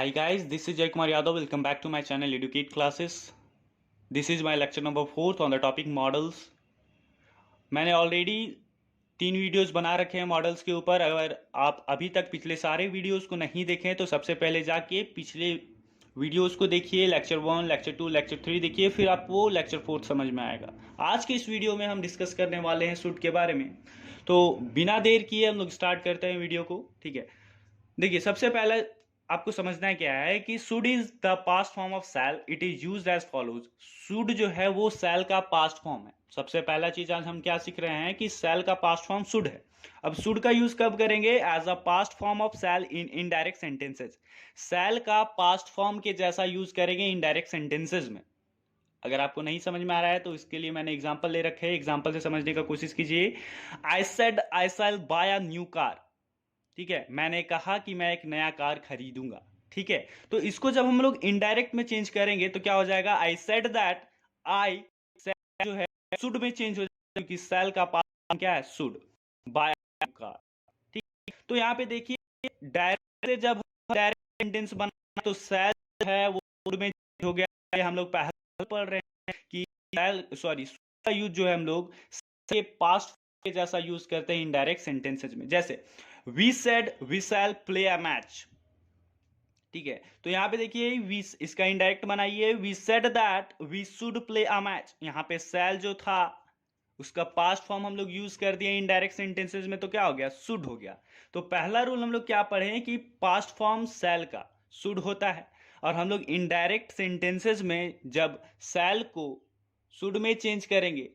Hi guys, this is Jay Kumar Yadav. Welcome back to my channel Educate Classes. This is my lecture number 4 on the topic models. मैंने already 3 videos बना रखे हैं models के ऊपर. अगर आप अभी तक पिछले सारे वीडियोस को नहीं देखें तो सबसे पहले जाके पिछले वीडियोस को देखिए. लेक्चर 1, लेक्चर 2, लेक्चर 3 देखिए, फिर आपको लेक्चर 4 समझ में आएगा. आज के इस वीडियो में हम डिस्कस करने वाले हैं सूट के बारे में. तो बिना देर किए हम लोग स्टार्ट करते हैं वीडियो को. ठीक है, देखिए सबसे पहले आपको समझना है क्या है कि should is the past form of shall. It is used as follows. Should जो है वो सेल का पास्ट फॉर्म है. सबसे पहला चीज आज हम क्या सीख रहे हैं कि सेल का पास्ट फॉर्म शुड है. अब शुड का यूज कब करेंगे? As a past form of shall in indirect sentences. Shall का पास्ट फॉर्म के जैसा यूज करेंगे इनडायरेक्ट सेंटेंसेस में. अगर आपको नहीं समझ में आ रहा है तो इसके लिए मैंने एग्जांपल ले रखे हैं. एग्जांपल से समझने का कोशिश कीजिए. I said I shall buy a new car. ठीक है, मैंने कहा कि मैं एक नया कार खरीदूंगा. ठीक है, तो इसको जब हम लोग इनडायरेक्ट में चेंज करेंगे तो क्या हो जाएगा? I said that. I said जो है शुड में चेंज हो जाएगा क्योंकि सेल का पास्ट क्या है? शुड. By car. ठीक है, तो यहाँ पे देखिए डायरेक्ट से जब डायरेक्ट सेंटेंस बना तो सेल है वो शुड में चेंज हो गया. हम लोग पहले पढ़ रहे हैं कि सेल सॉरी का यूज जो है हम लोग के पास्ट के जैसा यूज करते हैं इनडायरेक्ट सेंटेंसेज में. जैसे we said we shall play a match. ठीक है, तो यहां पे देखिए we इसका इनडायरेक्ट बनाइए. we said that we should play a match. यहां पे shall जो था उसका पास्ट फॉर्म हम लोग यूज कर दिए इनडायरेक्ट सेंटेंसेस में, तो क्या हो गया? शुड हो गया. तो पहला रूल हम लोग क्या पढ़े हैं कि पास्ट फॉर्म shall का शुड होता है. और हम लोग इनडायरेक्ट सेंटेंसेस में जब shall को शुड में चेंज करेंगे,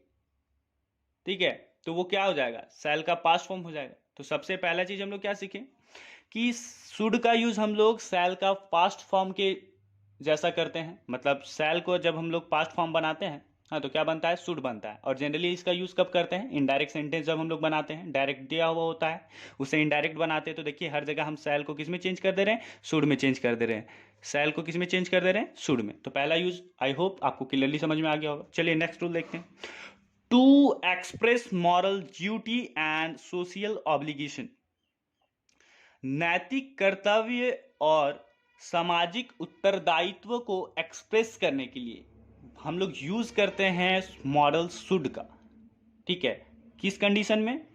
ठीक है, तो वो क्या हो जाएगा? shall का पास्ट फॉर्म हो जाएगा. तो सबसे पहला चीज हम लोग क्या सीखें कि शुड का यूज हम लोग शैल का पास्ट फॉर्म के जैसा करते हैं. मतलब शैल को जब हम लोग पास्ट फॉर्म बनाते हैं, हाँ, तो क्या बनता है? शुड बनता है. और जनरली इसका यूज कब करते हैं? इनडायरेक्ट सेंटेंस जब हम लोग बनाते हैं, डायरेक्ट दिया हुआ होता है उसे इनडायरेक्ट बनाते हैं. तो देखिए हर जगह हम शैल को किस में चेंज कर दे रहे हैं? शुड में चेंज कर दे रहे हैं. शैल को किस में चेंज कर दे रहे हैं? शुड में. तो पहला यूज आई होप आपको क्लियरली समझ में आ गया होगा. चलिए नेक्स्ट रूल देखते हैं. To express moral duty and social obligation. नैतिक कर्तव्य और सामाजिक उत्तरदायित्व को एक्सप्रेस करने के लिए हम लोग यूज करते हैं मॉडल शुड का. ठीक है, किस कंडीशन में?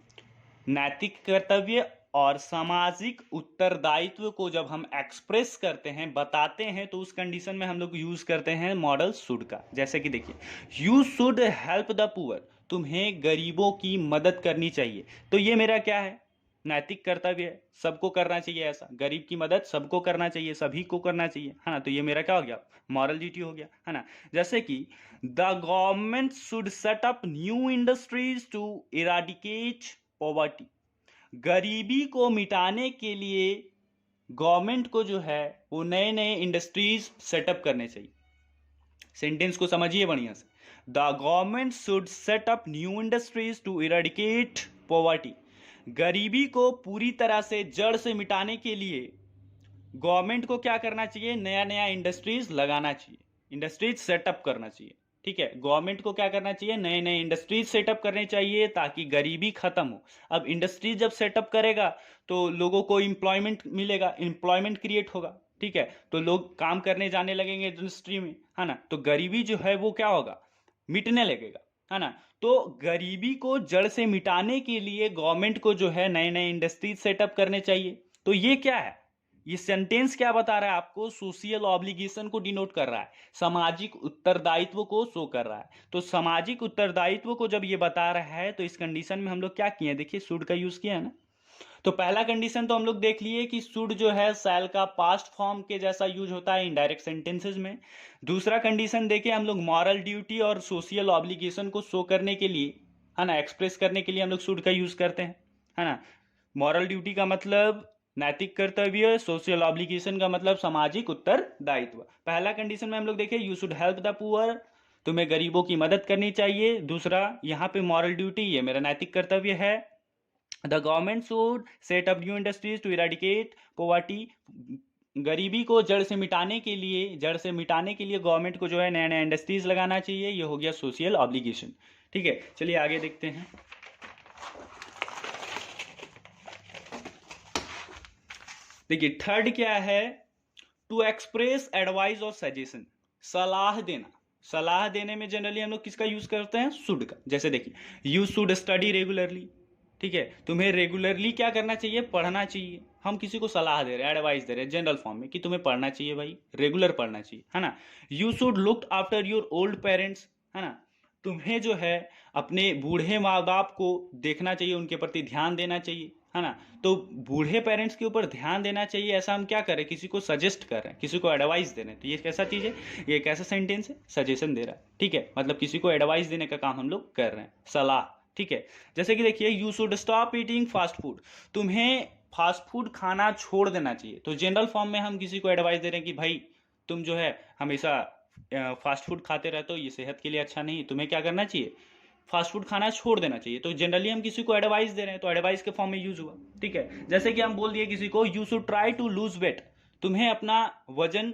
नैतिक कर्तव्य और सामाजिक उत्तरदायित्व को जब हम एक्सप्रेस करते हैं, बताते हैं, तो उस कंडीशन में हम लोग यूज करते हैं मॉडल शुड का. जैसे कि देखिए, you should help the poor. तुम्हें गरीबों की मदद करनी चाहिए. तो ये मेरा क्या है? नैतिक कर्तव्य है. सबको करना चाहिए ऐसा. गरीब की मदद सबको करना चाहिए, सभी को करना चाहिए, है ना. तो ये मेरा क्या हो गया? मॉरल ड्यूटी हो गया, है ना. जैसे कि the government should set up new industries to eradicate poverty. गरीबी को मिटाने के लिए गवर्नमेंट को जो है वो नए नए इंडस्ट्रीज सेटअप करने चाहिए. सेंटेंस को समझिए बढ़िया से. The government should set up new industries to eradicate poverty. गरीबी को पूरी तरह से जड़ से मिटाने के लिए गवर्नमेंट को क्या करना चाहिए? नया नया इंडस्ट्रीज लगाना चाहिए, इंडस्ट्रीज सेटअप करना चाहिए. ठीक है, गवर्नमेंट को क्या करना चाहिए? नए नए इंडस्ट्रीज सेटअप करने चाहिए ताकि गरीबी खत्म हो. अब इंडस्ट्रीज जब सेटअप करेगा तो लोगों को इंप्लॉयमेंट मिलेगा, इंप्लॉयमेंट क्रिएट होगा. ठीक है, तो लोग काम करने जाने लगेंगे इंडस्ट्री में, है ना. तो गरीबी जो है वो क्या होगा? मिटने लगेगा, है ना. तो गरीबी को जड़ से मिटाने के लिए गवर्नमेंट को जो है नए नए इंडस्ट्रीज सेटअप करने चाहिए. तो ये क्या है? ये सेंटेंस क्या बता रहा है आपको? सोशल ऑब्लिगेशन को डिनोट कर रहा है, सामाजिक उत्तरदायित्व को शो कर रहा है. तो सामाजिक उत्तरदायित्व को जब ये बता रहा है तो इस कंडीशन में हम लोग क्या किए? देखिए शुड का यूज किया है ना. तो पहला कंडीशन तो हम लोग देख लिए कि शुड जो है शैल का पास्ट फॉर्म के जैसा यूज होता है इनडायरेक्ट सेंटेंसेस में. दूसरा कंडीशन देखे हम लोग मॉरल ड्यूटी और सोशल ऑब्लिगेशन को शो करने के लिए, है ना, एक्सप्रेस करने के लिए हम लोग शुड का यूज करते हैं, है ना. मॉरल ड्यूटी का मतलब नैतिक कर्तव्य, सोशल ऑब्लिगेशन का मतलब सामाजिक उत्तरदायित्व. पहला कंडीशन में हम लोग देखें you should help the poor, तुम्हें गरीबों की मदद करनी चाहिए. दूसरा यहाँ पे मॉरल ड्यूटी, ये मेरा नैतिक कर्तव्य है. The government should set up new industries to eradicate poverty. गरीबी को जड़ से मिटाने के लिए गवर्नमेंट को जो है नया नया इंडस्ट्रीज लगाना चाहिए. ये हो गया सोशल ऑब्लिगेशन. ठीक है, चलिए आगे देखते हैं. देखिए थर्ड क्या है? टू एक्सप्रेस एडवाइस और सजेशन, सलाह देना। सलाह देने में जनरली हम लोग किसका यूज करते हैं? शुड का। जैसे देखिए, यू शुड स्टडी रेगुलरली, ठीक है, तुम्हें रेगुलरली क्या करना चाहिए? पढ़ना चाहिए। हम किसी को सलाह दे रहे हैं, एडवाइस दे रहे हैं जनरल फॉर्म में कि तुम्हें पढ़ना चाहिए भाई, रेगुलर पढ़ना चाहिए, है ना। You should look after your old parents, है ना, तुम्हें जो है अपने बूढ़े माँ बाप को देखना चाहिए, उनके प्रति ध्यान देना चाहिए, है ना। तो बूढ़े पेरेंट्स के ऊपर ध्यान देना चाहिए, ऐसा हम क्या कर रहे हैं? किसी को सजेस्ट कर रहे हैं, किसी को एडवाइस दे रहे हैं। तो ये कैसा चीज है? ये कैसा सेंटेंस है? सजेशन दे रहा है, ठीक है, मतलब किसी को एडवाइस देने का काम हम लोग कर रहे हैं, सलाह, ठीक है। जैसे कि देखिए, you should stop eating fast food, तुम्हें फास्ट फूड खाना छोड़ देना चाहिए। तो जनरल फॉर्म में हम किसी को एडवाइस दे रहे हैं कि भाई तुम जो है हमेशा फास्ट फूड खाते रहते हो, ये सेहत के लिए अच्छा नहीं, तुम्हें क्या करना चाहिए? फास्ट फूड खाना छोड़ देना चाहिए। तो जनरली हम किसी को एडवाइस दे रहे हैं, तो एडवाइस के फॉर्म में यूज हुआ, ठीक है। जैसे कि हम बोल दिए किसी को, you should try to lose weight, तुम्हें अपना वजन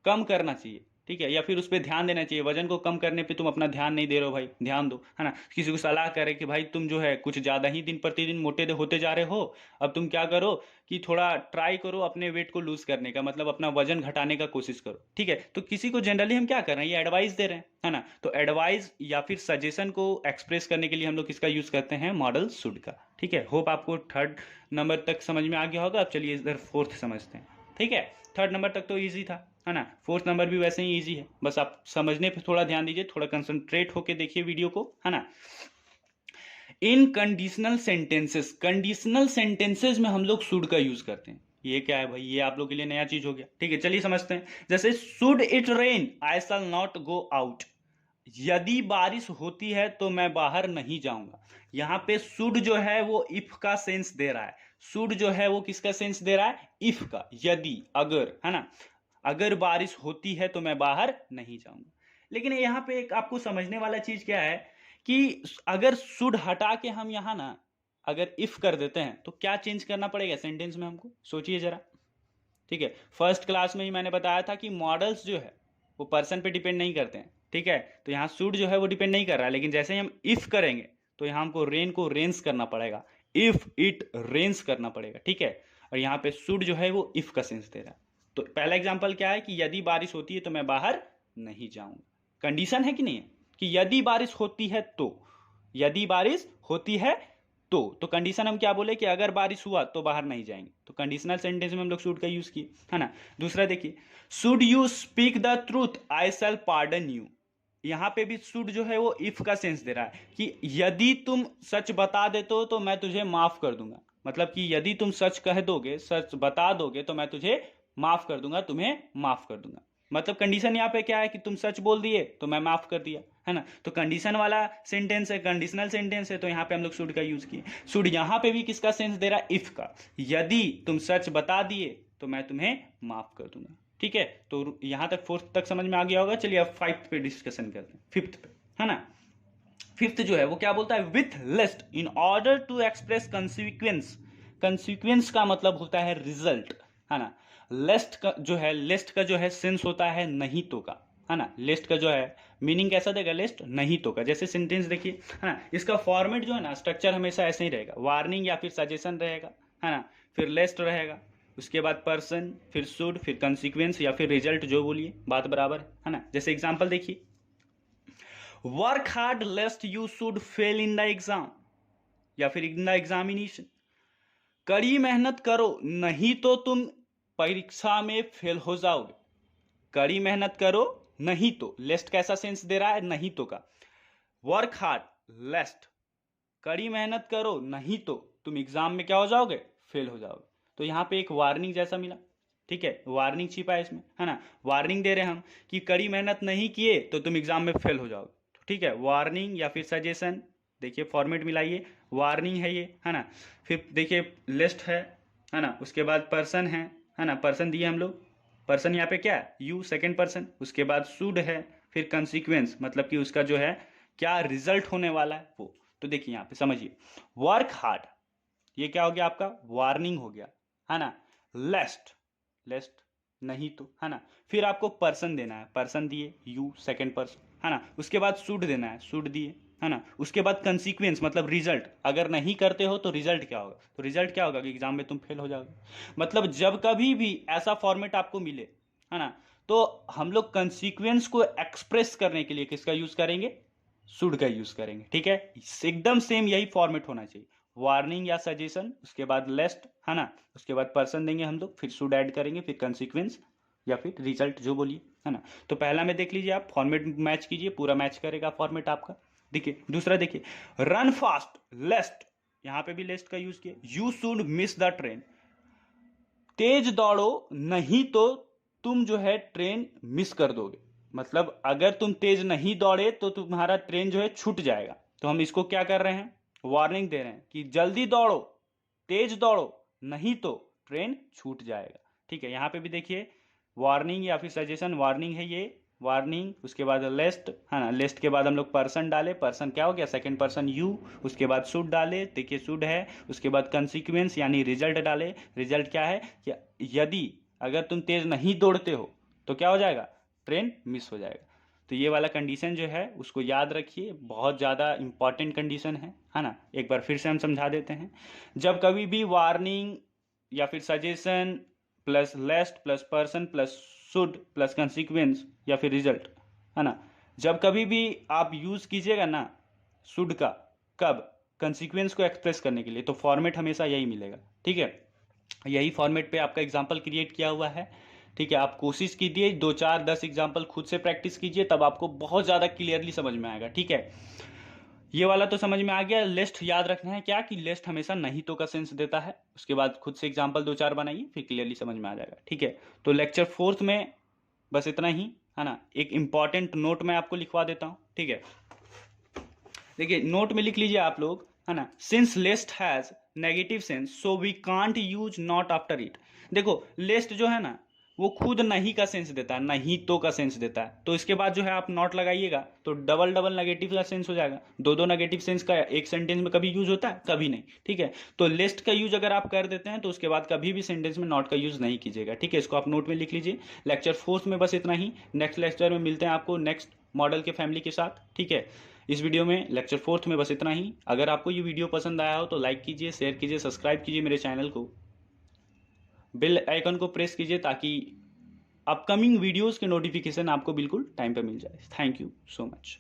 कम करना चाहिए, ठीक है, या फिर उस पर ध्यान देना चाहिए। वजन को कम करने पे तुम अपना ध्यान नहीं दे रहे हो भाई, ध्यान दो, है ना। किसी को सलाह करे कि भाई तुम जो है कुछ ज्यादा ही दिन प्रतिदिन मोटे होते जा रहे हो, अब तुम क्या करो कि थोड़ा ट्राई करो अपने वेट को लूज करने का, मतलब अपना वजन घटाने का कोशिश करो, ठीक है। तो किसी को जनरली हम क्या कर रहे हैं? ये एडवाइस दे रहे हैं, है ना। तो एडवाइस या फिर सजेशन को एक्सप्रेस करने के लिए हम लोग किसका यूज करते हैं? मॉडल शुड का, ठीक है। होप आपको थर्ड नंबर तक समझ में आ गया होगा। अब चलिए इधर फोर्थ समझते हैं, ठीक है। थर्ड नंबर तक तो ईजी था, है ना। फोर्थ नंबर भी वैसे ही इजी है, बस आप समझने पे थोड़ा ध्यान दीजिए, थोड़ा कंसंट्रेट होके देखिए वीडियो को, है ना। इन कंडीशनल सेंटेंसेस, कंडीशनल सेंटेंसेस में हम लोग शुड का यूज करते हैं। ये क्या है भाई? ये आप लोग के लिए नया चीज हो गया, ठीक है। चलिए समझते हैं। जैसे should it rain I shall not go out, यदि बारिश होती है तो मैं बाहर नहीं जाऊंगा। यहां पे शुड जो है वो इफ का सेंस दे रहा है। शुड जो है वो किसका सेंस दे रहा है? इफ का, यदि, अगर, है ना। अगर बारिश होती है तो मैं बाहर नहीं जाऊंगा। लेकिन यहां पे एक आपको समझने वाला चीज क्या है कि अगर शुड हटा के हम यहां ना अगर इफ कर देते हैं तो क्या चेंज करना पड़ेगा सेंटेंस में हमको? सोचिए जरा, ठीक है। फर्स्ट क्लास में ही मैंने बताया था कि मॉडल्स जो है वो पर्सन पे डिपेंड नहीं करते हैं, ठीक है। तो यहाँ शुड जो है वो डिपेंड नहीं कर रहा है, लेकिन जैसे ही हम इफ करेंगे तो यहाँ हमको रेन को रेंस करना पड़ेगा, इफ इट रेंस करना पड़ेगा, ठीक है। और यहाँ पे शुड जो है वो इफ का सेंस दे रहा है। तो पहला एग्जाम्पल क्या है कि यदि बारिश होती है तो मैं बाहर नहीं जाऊंगा। कंडीशन है कि नहीं है कि यदि बारिश होती है तो, यदि बारिश होती है तो कंडीशन हम क्या बोले कि अगर बारिश हुआ तो बाहर नहीं जाएंगे। तो कंडीशनल सेंटेंस में हम लोग शुड का यूज किए, है ना। दूसरा देखिए, should you speak the truth I shall pardon you, यहां पे भी शुड जो है वो इफ का सेंस दे रहा है कि यदि तुम सच बता देते हो तो मैं तुझे माफ कर दूंगा। मतलब कि यदि तुम सच कह दोगे, सच बता दोगे तो मैं तुझे माफ कर दूंगा, तुम्हें माफ कर दूंगा। मतलब कंडीशन यहाँ पे क्या है कि तुम सच बोल दिए तो मैं माफ कर दिया, है ना। तो कंडीशन वाला सेंटेंस है, कंडीशनल सेंटेंस है, तो यहाँ पे हम लोग शुड का यूज किए। शुड यहाँ पे भी किसका सेंस दे रहा है? इफ का। यदि तुम सच बता दिए तो मैं तुम्हें माफ कर दूंगा, ठीक है। तो यहां तक फोर्थ तक समझ में आ गया होगा। चलिए अब फाइव्थ पे डिस्कशन करते हैं, फिफ्थ पे, है ना। फिफ्थ जो है वो क्या बोलता है? With lest in order to express consequence, consequence का मतलब होता है रिजल्ट, है ना। लेस्ट का जो है, लेस्ट का जो है सेंस होता है नहीं तो का, है ना। लेस्ट का जो है मीनिंग कैसा देगा? लेस्ट नहीं तो का। जैसे सेंटेंस देखिए, है ना, इसका फॉर्मेट जो है ना, स्ट्रक्चर हमेशा ऐसे ही रहेगा, वार्निंग या फिर सजेशन रहेगा, है ना, फिर लेस्ट रहेगा, उसके बाद पर्सन, फिर शुड, फिर कंसिक्वेंस या फिर रिजल्ट, जो बोलिए बात बराबर है ना। जैसे एग्जांपल देखिए, work hard लेस्ट you should fail in the exam, या फिर इन द एग्जामिनेशन, कड़ी मेहनत करो नहीं तो तुम परीक्षा में फेल हो जाओगे। कड़ी मेहनत करो नहीं तो, लेस्ट कैसा सेंस दे रहा है? नहीं तो का। वर्क हार्ड लेस्ट, कड़ी मेहनत करो नहीं तो तुम एग्जाम में क्या हो जाओगे? फेल हो जाओगे। तो यहां पे एक वार्निंग जैसा मिला, ठीक है, वार्निंग छिपा है इसमें, है ना। वार्निंग दे रहे हम कि कड़ी मेहनत नहीं किए तो तुम एग्जाम में फेल हो जाओगे, ठीक है। वार्निंग या फिर सजेशन, देखिए फॉर्मेट मिलाइए, वार्निंग है ये, है ना। फिर देखिए लिस्ट है ना, उसके बाद पर्सन है ना, पर्सन दिए हम लोग, पर्सन यहाँ पे क्या है? You, second person. उसके बाद शुड है, फिर कंसिक्वेंस, मतलब कि उसका जो है क्या रिजल्ट होने वाला है वो। तो देखिए यहाँ पे समझिए, वर्क हार्ड, ये क्या हो गया आपका? वार्निंग हो गया, है ना। लेस्ट, लेस्ट नहीं तो, है ना। फिर आपको पर्सन देना है, पर्सन दिए, यू, सेकेंड पर्सन, है ना। उसके बाद शुड देना है, शुड दिए, है ना। उसके बाद कंसिक्वेंस मतलब रिजल्ट, अगर नहीं करते हो तो रिजल्ट क्या होगा? तो रिजल्ट क्या होगा कि एग्जाम में तुम फेल हो जाओगे। मतलब जब कभी भी ऐसा फॉर्मेट आपको मिले है ना। तो हम लोग कंसीक्वेंस को एक्सप्रेस करने के लिए किसका यूज करेंगे, शुड का यूज करेंगे, ठीक है। एकदम सेम यही फॉर्मेट होना चाहिए, वार्निंग या सजेशन, उसके बाद लेस्ट, है ना, उसके बाद पर्सन देंगे हम लोग, फिर शुड ऐड करेंगे, फिर कंसीक्वेंस या फिर रिजल्ट जो बोलिए, है ना। तो पहला में देख लीजिए, आप फॉर्मेट मैच कीजिए, पूरा मैच करेगा फॉर्मेट आपका। देखिए दूसरा, देखिए रन फास्ट लेस्ट, यहां पे भी लेस्ट का यूज किया। You should miss the train, तेज दौड़ो नहीं तो तुम जो है ट्रेन मिस कर दोगे, मतलब अगर तुम तेज नहीं दौड़े तो तुम्हारा ट्रेन जो है छूट जाएगा। तो हम इसको क्या कर रहे हैं, वार्निंग दे रहे हैं कि जल्दी दौड़ो, तेज दौड़ो, नहीं तो ट्रेन छूट जाएगा, ठीक है। यहां पे भी देखिए वार्निंग या फिर सजेशन, वार्निंग है ये, वार्निंग, उसके बाद लेस्ट, है ना, लेस्ट के बाद हम लोग पर्सन डाले, पर्सन क्या हो गया, सेकंड पर्सन यू, उसके बाद शुड डाले, देखिए शुड है, उसके बाद कंसीक्वेंस यानी रिजल्ट डाले, रिजल्ट क्या है कि यदि अगर तुम तेज नहीं दौड़ते हो तो क्या हो जाएगा, ट्रेन मिस हो जाएगा। तो ये वाला कंडीशन जो है उसको याद रखिए, बहुत ज़्यादा इंपॉर्टेंट कंडीशन है ना। एक बार फिर से हम समझा देते हैं, जब कभी भी वार्निंग या फिर suggestion plus lest plus person plus should plus consequence या फिर रिजल्ट, है ना, जब कभी भी आप यूज कीजिएगा ना शुड का, कब, कंसीक्वेंस को एक्सप्रेस करने के लिए, तो फॉर्मेट हमेशा यही मिलेगा, ठीक है। यही फॉर्मेट पे आपका एग्जाम्पल क्रिएट किया हुआ है, ठीक है। आप कोशिश कीजिए 2 4 10 एग्जाम्पल खुद से प्रैक्टिस कीजिए, तब आपको बहुत ज़्यादा क्लियरली समझ में आएगा, ठीक है। ये वाला तो समझ में आ गया। लिस्ट याद रखना है क्या, कि लिस्ट हमेशा नहीं तो का सेंस देता है। उसके बाद खुद से एग्जाम्पल 2 4 बनाइए, फिर क्लियरली समझ में आ जाएगा, ठीक है। तो लेक्चर 4th में बस इतना ही, है ना। एक इंपॉर्टेंट नोट मैं आपको लिखवा देता हूँ, ठीक है। देखिए नोट में लिख लीजिए आप लोग, है ना, since least has negative sense so we can't use not after it. देखो लिस्ट जो है ना वो खुद नहीं का सेंस देता है, नहीं तो का सेंस देता है, तो इसके बाद जो है आप नॉट लगाइएगा तो डबल डबल नेगेटिव का सेंस हो जाएगा। दो दो नेगेटिव सेंस का एक सेंटेंस में कभी यूज होता है, कभी नहीं, ठीक है। तो लिस्ट का यूज अगर आप कर देते हैं तो उसके बाद कभी भी सेंटेंस में नॉट का यूज नहीं कीजिएगा, ठीक है। इसको आप नोट में लिख लीजिए। लेक्चर 4th में बस इतना ही, नेक्स्ट लेक्चर में मिलते हैं आपको नेक्स्ट मॉडल के फैमिली के साथ, ठीक है। इस वीडियो में लेक्चर 4th में बस इतना ही। अगर आपको ये वीडियो पसंद आया हो तो लाइक कीजिए, शेयर कीजिए, सब्सक्राइब कीजिए मेरे चैनल को, बेल आइकन को प्रेस कीजिए ताकि अपकमिंग वीडियोस के नोटिफिकेशन आपको बिल्कुल टाइम पे मिल जाए। Thank you so much.